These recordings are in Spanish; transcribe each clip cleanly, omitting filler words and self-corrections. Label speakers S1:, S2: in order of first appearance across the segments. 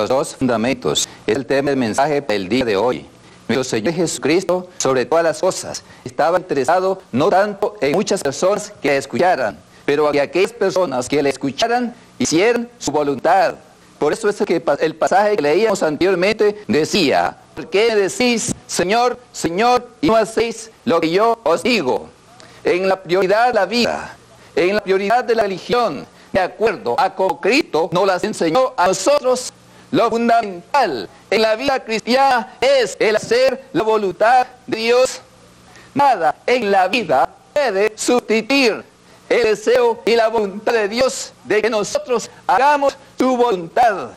S1: los dos fundamentos es el tema del mensaje del día de hoy. Nuestro Señor Jesucristo, sobre todas las cosas, estaba interesado no tanto en muchas personas que le escucharan, pero que aquellas personas que le escucharan hicieran su voluntad. Por eso es que el pasaje que leíamos anteriormente decía: ¿por qué me decís, Señor, Señor, y no hacéis lo que yo os digo? En la prioridad de la vida, en la prioridad de la religión, de acuerdo a como Cristo nos las enseñó a nosotros, lo fundamental en la vida cristiana es el hacer la voluntad de Dios. Nada en la vida puede sustituir el deseo y la voluntad de Dios de que nosotros hagamos su voluntad.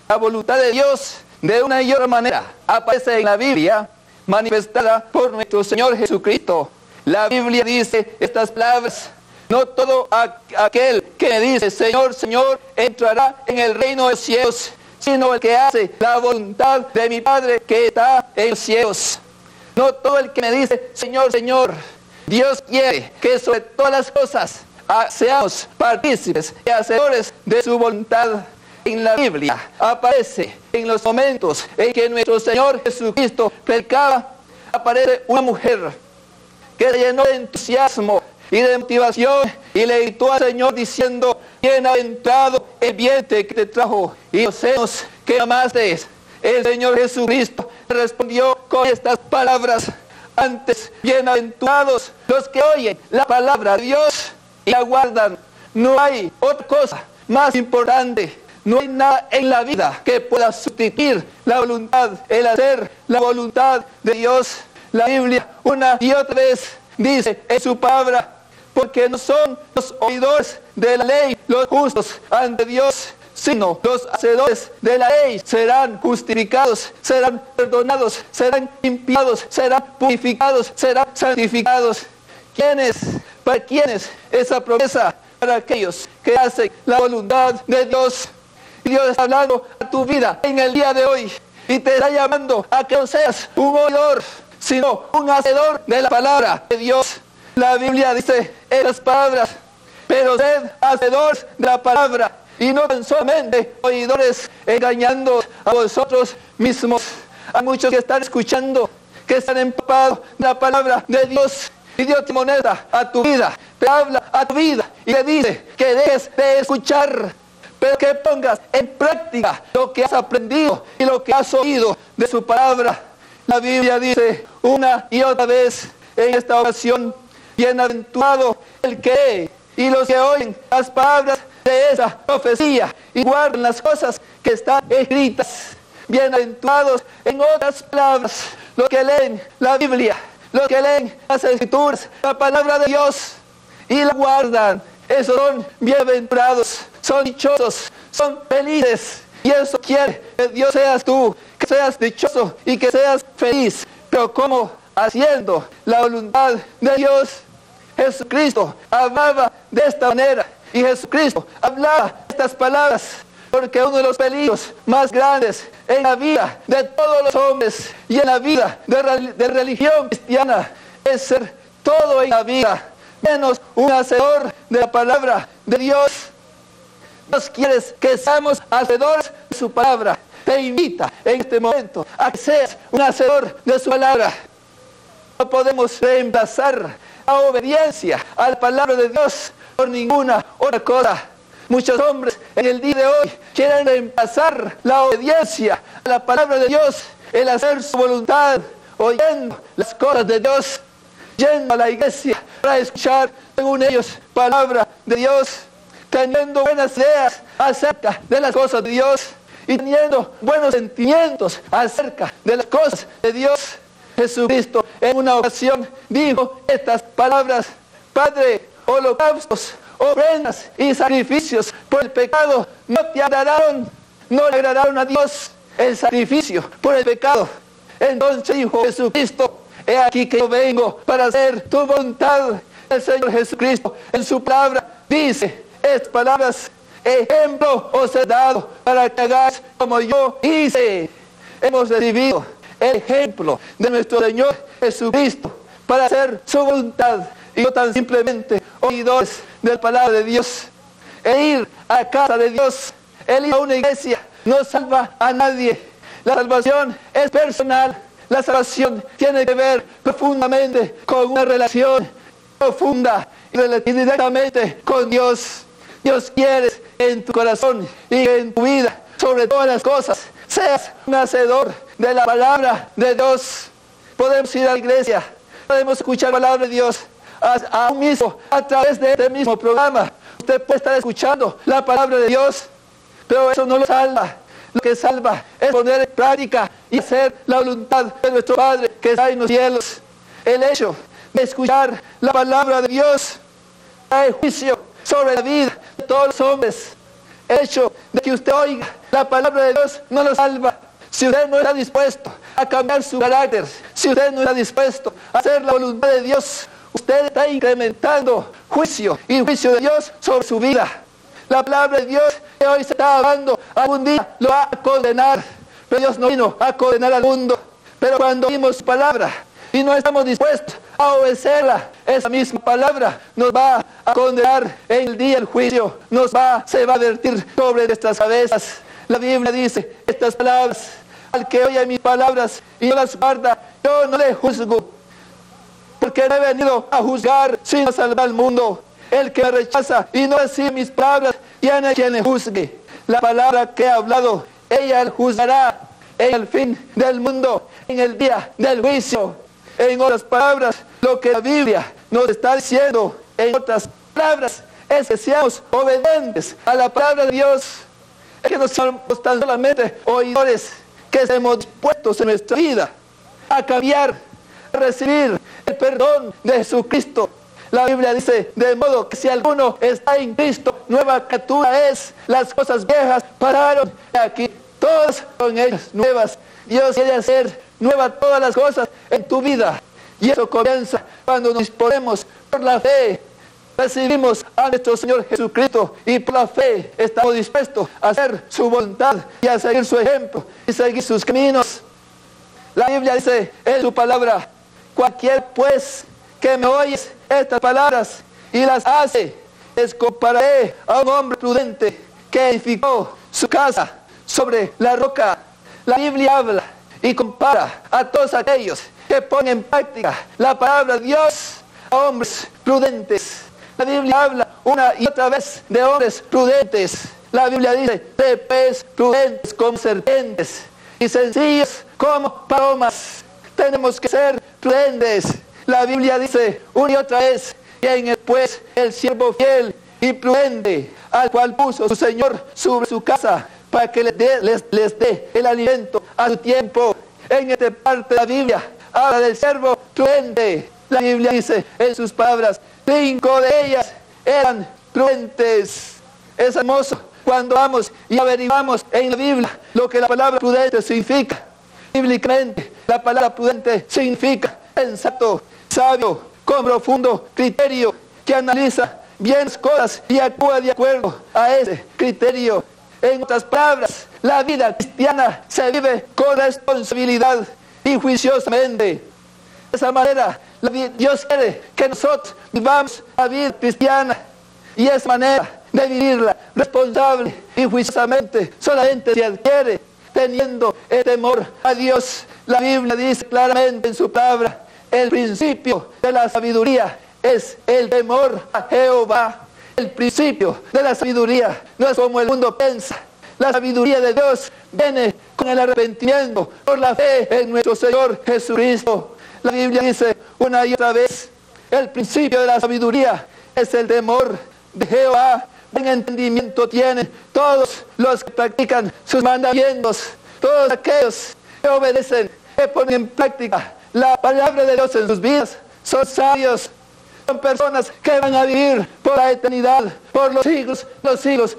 S1: La voluntad de Dios de una y otra manera aparece en la Biblia, manifestada por nuestro Señor Jesucristo. La Biblia dice estas palabras: no todo aquel que me dice Señor, Señor, entrará en el reino de los cielos, sino el que hace la voluntad de mi Padre que está en los cielos. No todo el que me dice Señor, Señor. Dios quiere que sobre todas las cosas seamos partícipes y hacedores de su voluntad. En la Biblia aparece en los momentos en que nuestro Señor Jesucristo predicaba, aparece una mujer que se llenó de entusiasmo y de motivación y le gritó al Señor diciendo: bienaventurado el vientre que te trajo y los senos que amaste. El Señor Jesucristo respondió con estas palabras: antes, bienaventurados los que oyen la palabra de Dios y la guardan. No hay otra cosa más importante, no hay nada en la vida que pueda sustituir la voluntad, el hacer la voluntad de Dios. La Biblia una y otra vez dice en su palabra: porque no son los oidores de la ley los justos ante Dios, sino los hacedores de la ley serán justificados, serán perdonados, serán limpiados, serán purificados, serán santificados. ¿Quiénes? ¿Para quiénes esa promesa? Para aquellos que hacen la voluntad de Dios. Y Dios está hablando a tu vida en el día de hoy y te está llamando a que no seas un oidor, sino un hacedor de la palabra de Dios. La Biblia dice esas palabras: pero sed hacedores de la palabra y no tan solamente oidores, engañando a vosotros mismos. Hay muchos que están escuchando, que están empapados de la palabra de Dios, y Dios te amonesta a tu vida, te habla a tu vida y te dice que dejes de escuchar, pero que pongas en práctica lo que has aprendido y lo que has oído de su palabra. La Biblia dice una y otra vez en esta ocasión: bienaventurado el que lee y los que oyen las palabras de esa profecía y guardan las cosas que están escritas. Bienaventurados, en otras palabras, los que leen la Biblia, los que leen las escrituras, la palabra de Dios y la guardan. Esos son bienaventurados, son dichosos, son felices. Y eso quiere que Dios seas tú, que seas dichoso y que seas feliz. Pero ¿cómo? Haciendo la voluntad de Dios. Jesucristo hablaba de esta manera y Jesucristo hablaba estas palabras porque uno de los peligros más grandes en la vida de todos los hombres y en la vida de religión cristiana es ser todo en la vida menos un hacedor de la palabra de Dios. Dios quiere que seamos hacedores de su palabra. Te invita en este momento a que seas un hacedor de su palabra. No podemos reemplazar la obediencia a la palabra de Dios por ninguna otra cosa. Muchos hombres en el día de hoy quieren reemplazar la obediencia a la palabra de Dios, el hacer su voluntad, oyendo las cosas de Dios, yendo a la iglesia para escuchar, según ellos, palabra de Dios, teniendo buenas ideas acerca de las cosas de Dios y teniendo buenos sentimientos acerca de las cosas de Dios. Jesucristo en una ocasión dijo estas palabras: Padre, holocaustos, ofrendas y sacrificios por el pecado no te agradaron, no le agradaron a Dios el sacrificio por el pecado. Entonces dijo Jesucristo: he aquí que yo vengo para hacer tu voluntad. El Señor Jesucristo en su palabra dice estas palabras: ejemplo os he dado para que hagáis como yo hice. Hemos recibido el ejemplo de nuestro Señor Jesucristo para hacer su voluntad y no tan simplemente oidores de la palabra de Dios. El ir a la casa de Dios, el ir a una iglesia no salva a nadie. La salvación es personal. La salvación tiene que ver profundamente con una relación profunda y directamente con Dios. Dios quiere en tu corazón y en tu vida, sobre todas las cosas, seas un hacedor de la palabra de Dios. Podemos ir a la iglesia, podemos escuchar la palabra de Dios, aún mismo a través de este mismo programa. Usted puede estar escuchando la palabra de Dios, pero eso no lo salva. Lo que salva es poner en práctica y hacer la voluntad de nuestro Padre que está en los cielos. El hecho de escuchar la palabra de Dios trae juicio sobre la vida de todos los hombres. El hecho de que usted oiga la palabra de Dios no lo salva. Si usted no está dispuesto a cambiar su carácter, si usted no está dispuesto a hacer la voluntad de Dios, usted está incrementando juicio y juicio de Dios sobre su vida. La palabra de Dios que hoy se está hablando, algún día lo va a condenar. Pero Dios no vino a condenar al mundo. Pero cuando oímos su palabra y no estamos dispuestos a obedecerla, esa misma palabra nos va a condenar en el día del juicio. Se va a vertir sobre nuestras cabezas. La Biblia dice estas palabras: al que oye mis palabras y no las guarda, yo no le juzgo, porque no he venido a juzgar, sino a salvar al mundo. El que me rechaza y no recibe mis palabras, tiene quien le juzgue. La palabra que he hablado, ella juzgará en el fin del mundo, en el día del juicio. En otras palabras, lo que la Biblia nos está diciendo, en otras palabras, es que seamos obedientes a la palabra de Dios. Es que no somos tan solamente oidores, que estemos dispuestos en nuestra vida a cambiar, a recibir el perdón de Jesucristo. La Biblia dice: de modo que si alguno está en Cristo, nueva criatura es. Las cosas viejas pararon, aquí todas son ellas nuevas. Dios quiere hacer nuevas todas las cosas en tu vida, y eso comienza cuando nos disponemos por la fe. Recibimos a nuestro Señor Jesucristo y por la fe estamos dispuestos a hacer su voluntad y a seguir su ejemplo y seguir sus caminos. La Biblia dice en su palabra: cualquier pues que me oyes estas palabras y las hace, les compararé a un hombre prudente que edificó su casa sobre la roca. La Biblia habla y compara a todos aquellos que ponen en práctica la palabra de Dios a hombres prudentes. La Biblia habla una y otra vez de hombres prudentes. La Biblia dice: de pez prudentes como serpientes y sencillos como palomas. Tenemos que ser prudentes. La Biblia dice una y otra vez: y en el pues el siervo fiel y prudente, al cual puso su Señor sobre su casa, para que les dé el alimento a su tiempo. En esta parte de la Biblia habla del siervo prudente. La Biblia dice en sus palabras: 5 de ellas eran prudentes. Es hermoso cuando vamos y averiguamos en la Biblia lo que la palabra prudente significa. Bíblicamente, la palabra prudente significa sensato, sabio, con profundo criterio, que analiza bien las cosas y actúa de acuerdo a ese criterio. En otras palabras, la vida cristiana se vive con responsabilidad y juiciosamente. De esa manera, Dios quiere que nosotros vivamos la vida cristiana, y esa manera de vivirla responsable y juiciosamente solamente se adquiere teniendo el temor a Dios. La Biblia dice claramente en su palabra: el principio de la sabiduría es el temor a Jehová. El principio de la sabiduría no es como el mundo piensa. La sabiduría de Dios viene con el arrepentimiento por la fe en nuestro Señor Jesucristo. La Biblia dice una y otra vez: el principio de la sabiduría es el temor de Jehová. Buen entendimiento tienen todos los que practican sus mandamientos, todos aquellos que obedecen, que ponen en práctica la palabra de Dios en sus vidas. Son sabios, son personas que van a vivir por la eternidad, por los siglos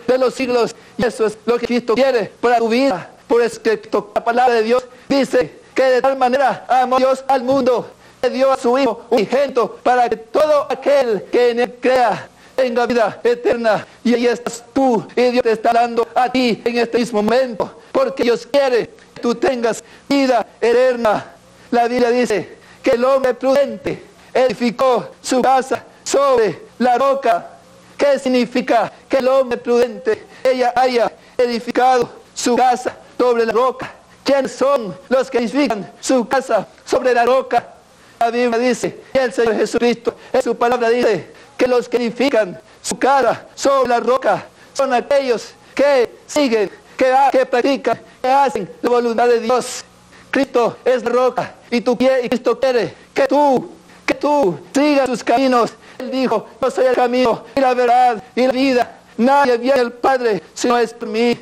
S1: de los siglos. Y eso es lo que Cristo quiere para tu vida. Por eso que la palabra de Dios dice que de tal manera amó Dios al mundo, que dio a su Hijo unigénito, para que todo aquel que en él crea tenga vida eterna. Y ahí estás tú, y Dios te está dando a ti en este mismo momento, porque Dios quiere que tú tengas vida eterna. La Biblia dice que el hombre prudente edificó su casa sobre la roca. ¿Qué significa que el hombre prudente haya edificado su casa sobre la roca. ¿Quiénes son los que edifican su casa sobre la roca? La Biblia dice, y el Señor Jesucristo en su palabra dice, que los que edifican su casa sobre la roca son aquellos que siguen, que practican, que hacen la voluntad de Dios. Cristo es la roca y Cristo quiere que tú sigas sus caminos. Él dijo, yo soy el camino y la verdad y la vida. Nadie viene al Padre si no es por mí.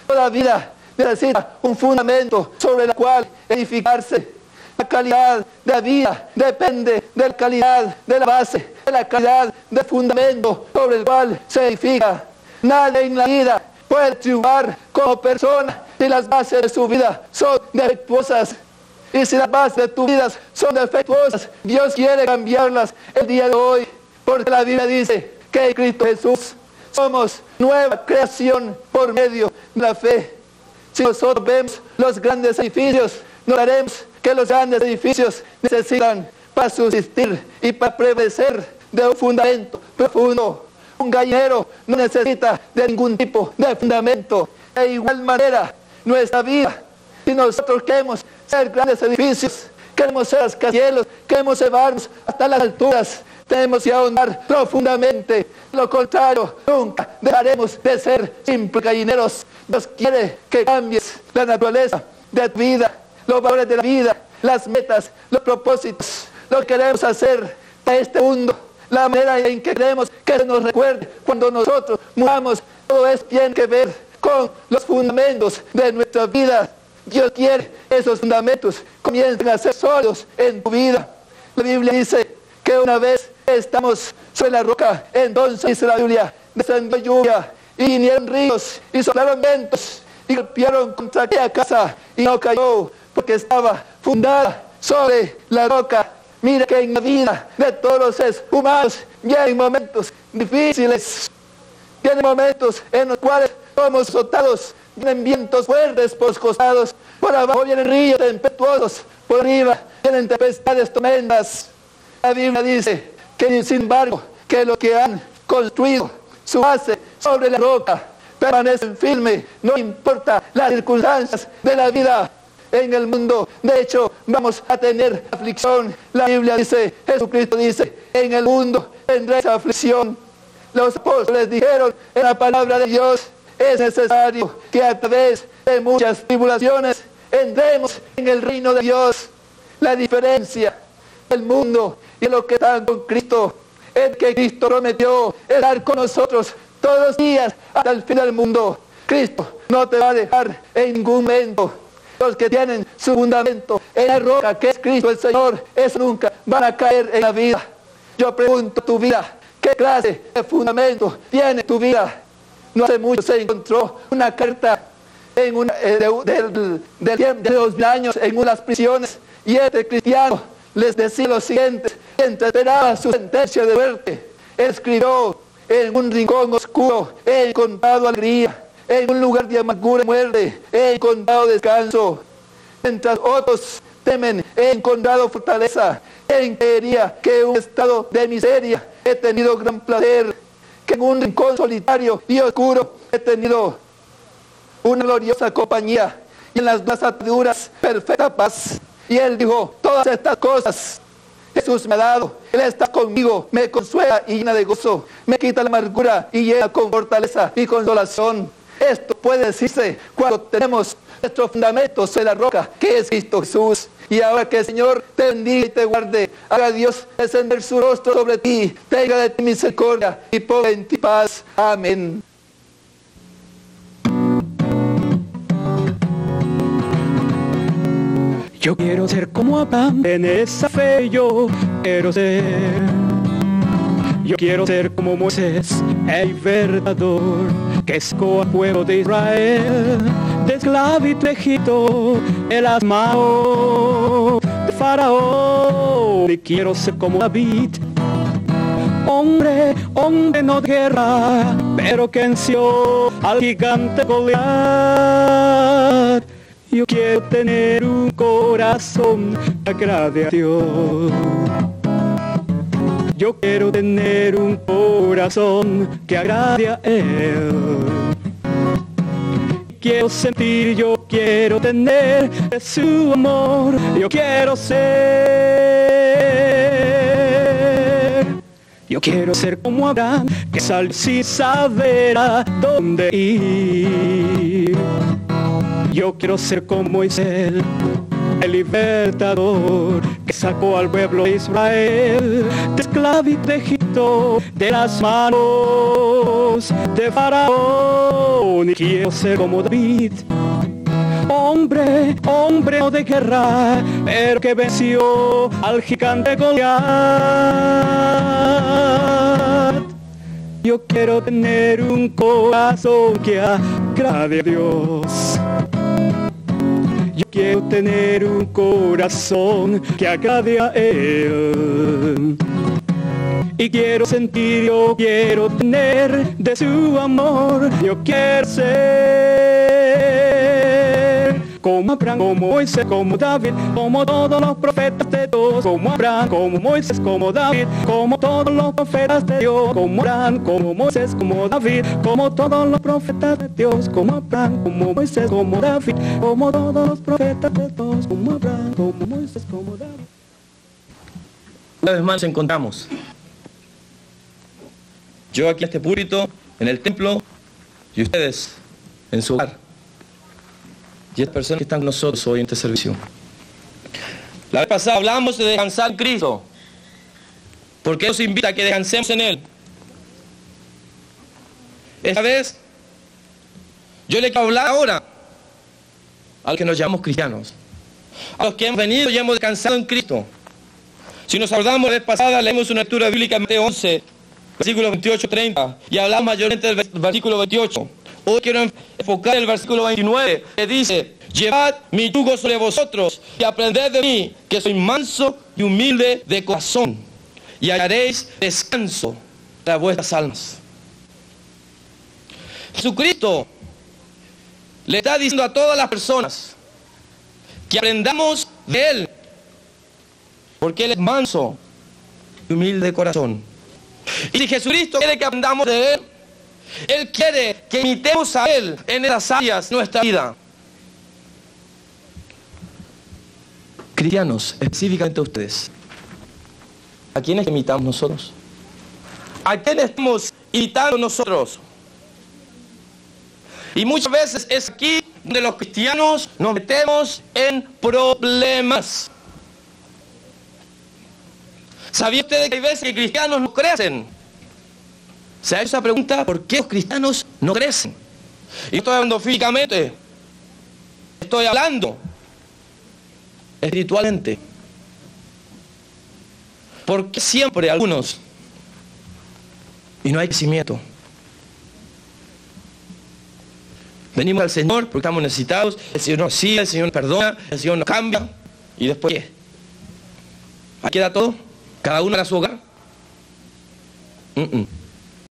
S1: Toda vida necesita un fundamento sobre el cual edificarse. La calidad de la vida depende de la calidad de la base, de la calidad del fundamento sobre el cual se edifica. Nadie en la vida puede triunfar como persona si las bases de su vida son defectuosas. Y si las bases de tu vida son defectuosas, Dios quiere cambiarlas el día de hoy. Porque la Biblia dice que en Cristo Jesús somos nueva creación por medio de la fe. Si nosotros vemos los grandes edificios, notaremos que los grandes edificios necesitan para subsistir y para prevalecer de un fundamento profundo. Un gallinero no necesita de ningún tipo de fundamento. De igual manera, nuestra vida, si nosotros queremos ser grandes edificios, queremos ser rascacielos, queremos llevarnos hasta las alturas, tenemos que ahondar profundamente. Lo contrario, nunca dejaremos de ser simples gallineros. Dios quiere que cambies la naturaleza de tu vida, los valores de la vida, las metas, los propósitos, lo que queremos hacer para este mundo, la manera en que queremos que nos recuerde cuando nosotros muramos. Todo eso tiene que ver con los fundamentos de nuestra vida. Dios quiere que esos fundamentos comiencen a ser sólidos en tu vida. La Biblia dice que una vez estamos sobre la roca, entonces dice la Biblia, descendió lluvia y vinieron ríos y soplaron vientos y golpearon contra aquella casa y no cayó porque estaba fundada sobre la roca. Mira que en la vida de todos los seres humanos vienen momentos difíciles, vienen momentos en los cuales somos azotados, vienen vientos fuertes por los costados, por abajo vienen ríos tempestuosos, por arriba vienen tempestades tremendas. La Biblia dice que sin embargo que los que han construido su base sobre la roca permanecen firmes, no importa las circunstancias de la vida en el mundo. De hecho, vamos a tener aflicción. La Biblia dice, Jesucristo dice, en el mundo tendréis aflicción. Los apóstoles dijeron en la palabra de Dios, es necesario que a través de muchas tribulaciones entremos en el reino de Dios. La diferencia del mundo y lo que están con Cristo es que Cristo prometió estar con nosotros todos los días hasta el fin del mundo. Cristo no te va a dejar en ningún momento. Los que tienen su fundamento en la roca que es Cristo el Señor, eso nunca van a caer en la vida. Yo pregunto tu vida, ¿qué clase de fundamento tiene tu vida? No hace mucho se encontró una carta en de los años en unas prisiones, y este cristiano les decía lo siguiente: mientras esperaba su sentencia de muerte, escribió: en un rincón oscuro he encontrado alegría, en un lugar de amargura y muerte he encontrado descanso. Mientras otros temen, he encontrado fortaleza. En creería que en un estado de miseria he tenido gran placer, que en un rincón solitario y oscuro he tenido una gloriosa compañía, y en las ataduras perfecta paz. Y él dijo: todas estas cosas Jesús me ha dado. Él está conmigo, me consuela y llena de gozo, me quita la amargura y llena con fortaleza y consolación. Esto puede decirse cuando tenemos nuestros fundamentos en la roca que es Cristo Jesús. Y ahora que el Señor te bendiga y te guarde, haga Dios descender su rostro sobre ti, tenga de ti misericordia y ponga en ti paz. Amén.
S2: Yo quiero ser como Abraham, en esa fe yo quiero ser. Yo quiero ser como Moisés, el libertador, que sacó al pueblo de Israel de esclavitud de Egipto, en las manos de Faraón. Y quiero ser como David, hombre no de guerra, pero que venció al gigante Goliat. Yo quiero tener un corazón que agrade a Dios. Yo quiero tener un corazón que agrade a Él. quiero sentir, yo quiero tener de su amor, yo quiero ser como Abraham, que salió sin saber a dónde ir. Yo quiero ser como Moisés, el libertador que sacó al pueblo de Israel de esclavitud de Egipto, de las manos de Faraón. Y quiero ser como David, hombre no de guerra, pero que venció al gigante Goliat. Yo quiero tener un corazón que agrade a Dios. Yo quiero tener un corazón que agrade a Él. Y quiero sentir, yo quiero tener de su amor. Yo quiero ser como Abraham, como Moisés, como David, como todos los profetas de Dios. Como Abraham, como Moisés, como David, como todos los profetas de Dios. Como Abraham, como Moisés, como David, como todos los profetas de Dios. Como Abraham, como Moisés, como David, como todos los profetas de Dios. Como Abraham, como Moisés, como David.
S3: Una vez más nos encontramos. Yo aquí en este púlpito, en el templo, y ustedes en su hogar. Y estas personas que están con nosotros hoy en este servicio. La vez pasada hablamos de descansar en Cristo. Porque Él nos invita a que descansemos en Él. Esta vez, yo le quiero hablar ahora a los que nos llamamos cristianos. A los que hemos venido y hemos descansado en Cristo. Si nos acordamos, la vez pasada leemos una lectura bíblica en Mateo 11, versículo 28-30, y hablamos mayormente del versículo 28. Hoy quiero enfocar el versículo 29, que dice: llevad mi yugo sobre vosotros y aprended de mí, que soy manso y humilde de corazón, y hallaréis descanso para vuestras almas. Jesucristo le está diciendo a todas las personas que aprendamos de Él, porque Él es manso y humilde de corazón. Y si Jesucristo quiere que aprendamos de Él, Él quiere que imitemos a Él en esas áreas de nuestra vida. Cristianos, específicamente ustedes, ¿a quiénes imitamos nosotros? ¿A quiénes estamos imitando nosotros? Y muchas veces es aquí donde los cristianos nos metemos en problemas. ¿Sabía ustedes que hay veces que cristianos no crecen? Se ha hecho esa pregunta: ¿por qué los cristianos no crecen? Y no estoy hablando físicamente, estoy hablando espiritualmente. ¿Por qué siempre algunos y no hay crecimiento? Venimos al Señor porque estamos necesitados, el Señor nos sigue, el Señor nos perdona, el Señor nos cambia, y después ¿qué? ¿Aquí queda todo? ¿Cada uno a su hogar?